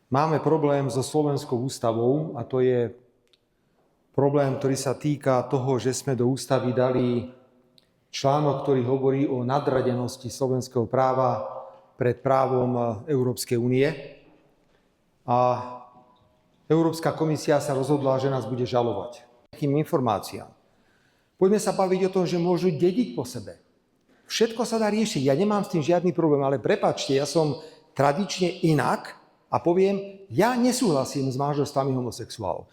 Máme problém so Slovenskou ústavou a to je problém, ktorý sa týka toho, že sme do ústavy dali článok, ktorý hovorí o nadradenosti slovenského práva pred právom Európskej únie. A Európska komisia sa rozhodla, že nás bude žalovať. Takým informáciám. Poďme sa baviť o tom, že môžu dediť po sebe. Všetko sa dá riešiť, ja nemám s tým žiadny problém, ale prepáčte, ja som tradične inak a poviem, ja nesúhlasím s manželstvami homosexuálov.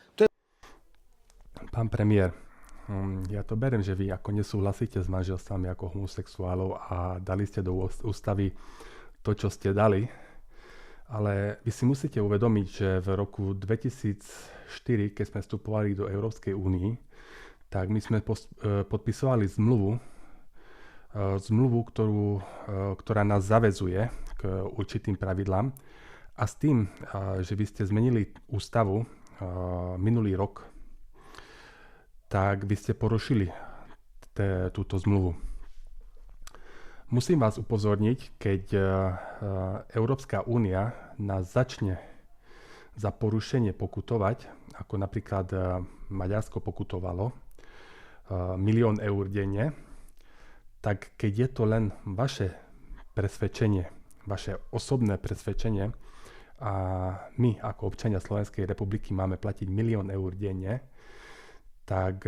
Pán premiér, ja to beriem, že vy ako nesúhlasíte s manželstvami ako homosexuálov a dali ste do ústavy to, čo ste dali, ale vy si musíte uvedomiť, že v roku 2004, keď sme vstupovali do Európskej únii, tak my sme podpisovali zmluvu, ktorá nás zaväzuje k určitým pravidlám. A s tým, že vy ste zmenili ústavu minulý rok, tak vy ste porušili túto zmluvu. Musím vás upozorniť, keď Európska únia nás začne za porušenie pokutovať, ako napríklad Maďarsko pokutovalo 1 000 000 eur denne, tak keď je to len vaše presvedčenie, vaše osobné presvedčenie a my ako občania Slovenskej republiky máme platiť 1 000 000 eur denne, tak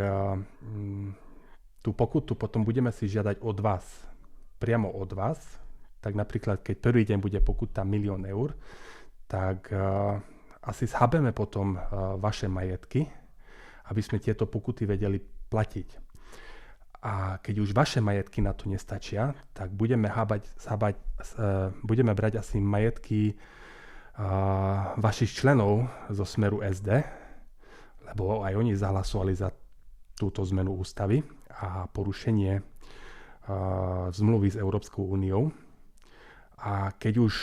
tú pokutu potom budeme si žiadať od vás, priamo od vás. Tak napríklad, keď prvý deň bude pokuta 1 000 000 eur, tak asi zhabeme potom vaše majetky, aby sme tieto pokuty vedeli platiť. A keď už vaše majetky na to nestačia, tak budeme brať asi majetky vašich členov zo Smeru SD, lebo aj oni zahlasovali za túto zmenu ústavy a porušenie zmluvy s Európskou úniou. A keď už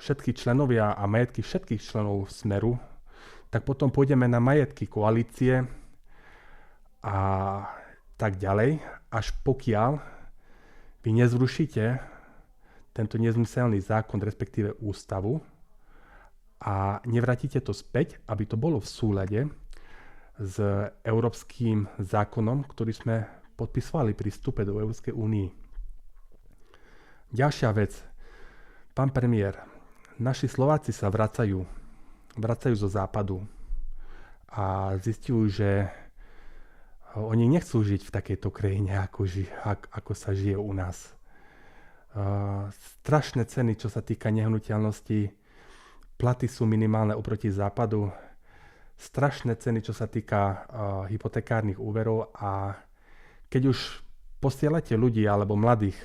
všetky členovia a majetky všetkých členov Smeru, tak potom pôjdeme na majetky koalície a tak ďalej, až pokiaľ vy nezrušíte tento nezmyselný zákon, respektíve ústavu a nevrátíte to späť, aby to bolo v súlade s európskym zákonom, ktorý sme podpisovali pri vstupe do Európskej únie. Ďalšia vec. Pán premiér, naši Slováci sa vracajú zo západu a zistujú, že oni nechcú žiť v takejto krajine, ako sa žije u nás. Strašné ceny, čo sa týka nehnuteľností, platy sú minimálne oproti západu, strašné ceny, čo sa týka hypotekárnych úverov a keď už posielate ľudí alebo mladých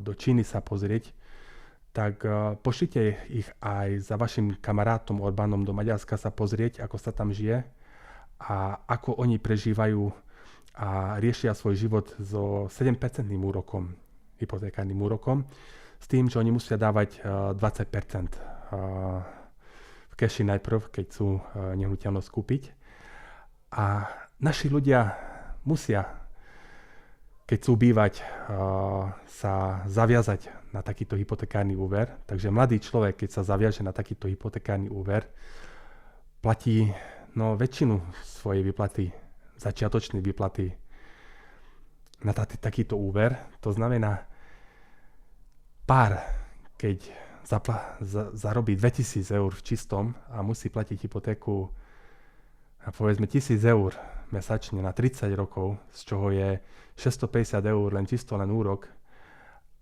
do Číny sa pozrieť, tak pošlite ich aj za vašim kamarátom Orbánom do Maďarska sa pozrieť, ako sa tam žije a ako oni prežívajú a riešia svoj život so 7% úrokom, hypotekárnym úrokom, s tým, že oni musia dávať 20% v keši najprv, keď chcú nehnuteľnosť kúpiť. A naši ľudia musia, keď chcú bývať, sa zaviazať na takýto hypotekárny úver. Takže mladý človek, keď sa zaviaže na takýto hypotekárny úver, platí väčšinu svojej výplaty, začiatočnej výplaty na takýto úver. To znamená, pár, keď zarobí 2000 eur v čistom a musí platiť hypotéku a povedzme 1000 eur mesačne na 30 rokov, z čoho je 650 eur len úrok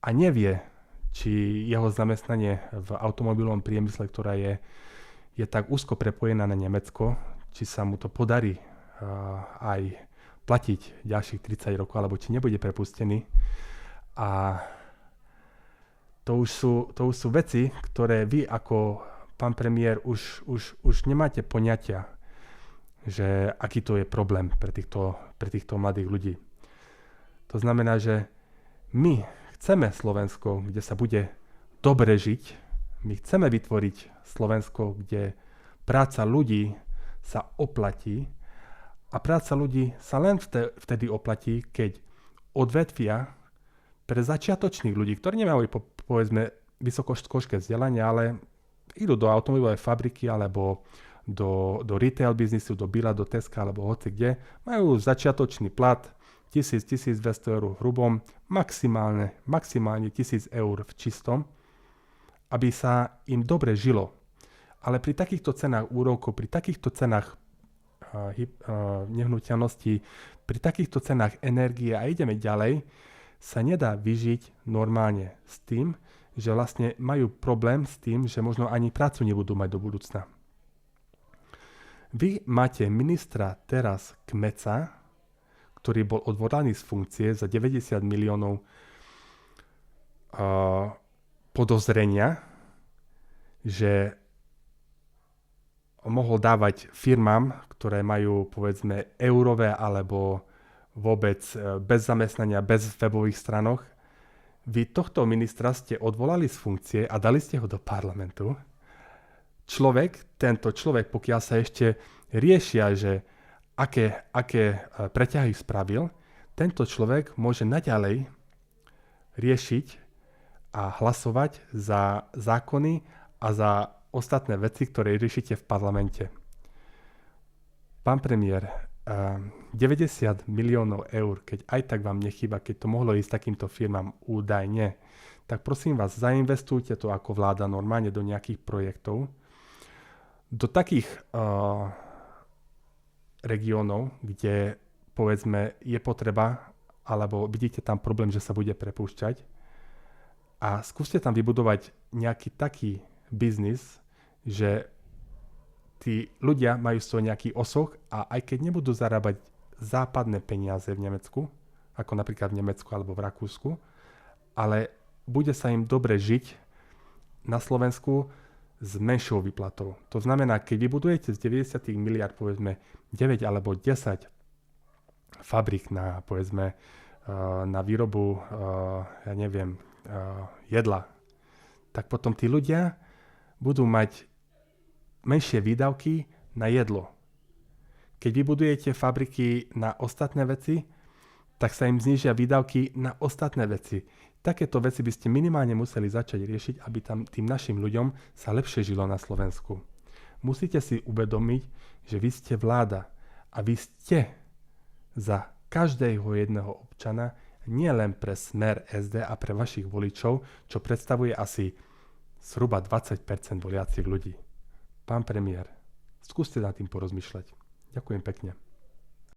a nevie, či jeho zamestnanie v automobilovom priemysle, ktorá je tak úzko prepojená na Nemecko, či sa mu to podarí aj platiť ďalších 30 rokov, alebo či nebude prepustený. A to už sú veci, ktoré vy ako pán premiér už nemáte poňatia, že aký to je problém pre týchto mladých ľudí. To znamená, že my chceme Slovensko, kde sa bude dobre žiť. My chceme vytvoriť Slovensko, kde práca ľudí sa oplatí a práca ľudí sa len vtedy oplatí, keď odvetvia pre začiatočných ľudí, ktorí nemajú povedzme vysokoškolské vzdelanie, ale idú do automobilovej fabriky alebo do retail biznisu, do Billa, do Teska alebo hoci kde, majú začiatočný plat 1000-1200 eur v hrubom, maximálne 1000 eur v čistom, aby sa im dobre žilo. Ale pri takýchto cenách úrokov, pri takýchto cenách nehnuteľností, pri takýchto cenách energie a ideme ďalej, sa nedá vyžiť normálne s tým, že vlastne majú problém s tým, že možno ani prácu nebudú mať do budúcna. Vy máte ministra teraz Kmeca, ktorý bol odvolaný z funkcie za 90 miliónov podozrenia, že mohol dávať firmám, ktoré majú povedzme eurové alebo vôbec bez zamestnania, bez webových stránok. Vy tohto ministra ste odvolali z funkcie a dali ste ho do parlamentu. Tento človek, pokiaľ sa ešte riešia, že aké preťahy spravil, tento človek môže naďalej riešiť a hlasovať za zákony a za ostatné veci, ktoré riešite v parlamente. Pán premiér, 90 miliónov eur, keď aj tak vám nechýba, keď to mohlo ísť takýmto firmám údajne, tak prosím vás, zainvestujte to ako vláda normálne do nejakých projektov, do takých regiónov, kde povedzme je potreba, alebo vidíte tam problém, že sa bude prepúšťať a skúste tam vybudovať nejaký taký biznis, že tí ľudia majú z toho nejaký osoch a aj keď nebudú zarábať západné peniaze v Nemecku, ako napríklad v Nemecku alebo v Rakúsku, ale bude sa im dobre žiť na Slovensku s menšou výplatou. To znamená, keď vybudujete z 90 miliard, povedzme 9 alebo 10 fabrik na, povedzme, na výrobu, jedla, tak potom tí ľudia budú mať menšie výdavky na jedlo. Keď vybudujete fabriky na ostatné veci, tak sa im znížia výdavky na ostatné veci. Takéto veci by ste minimálne museli začať riešiť, aby tam tým našim ľuďom sa lepšie žilo na Slovensku. Musíte si uvedomiť, že vy ste vláda a vy ste za každého jedného občana, nie len pre Smer, SD a pre vašich voličov, čo predstavuje asi zhruba 20% voliacich ľudí. Pán premiér, skúste nad tým porozmýšľať. Ďakujem pekne.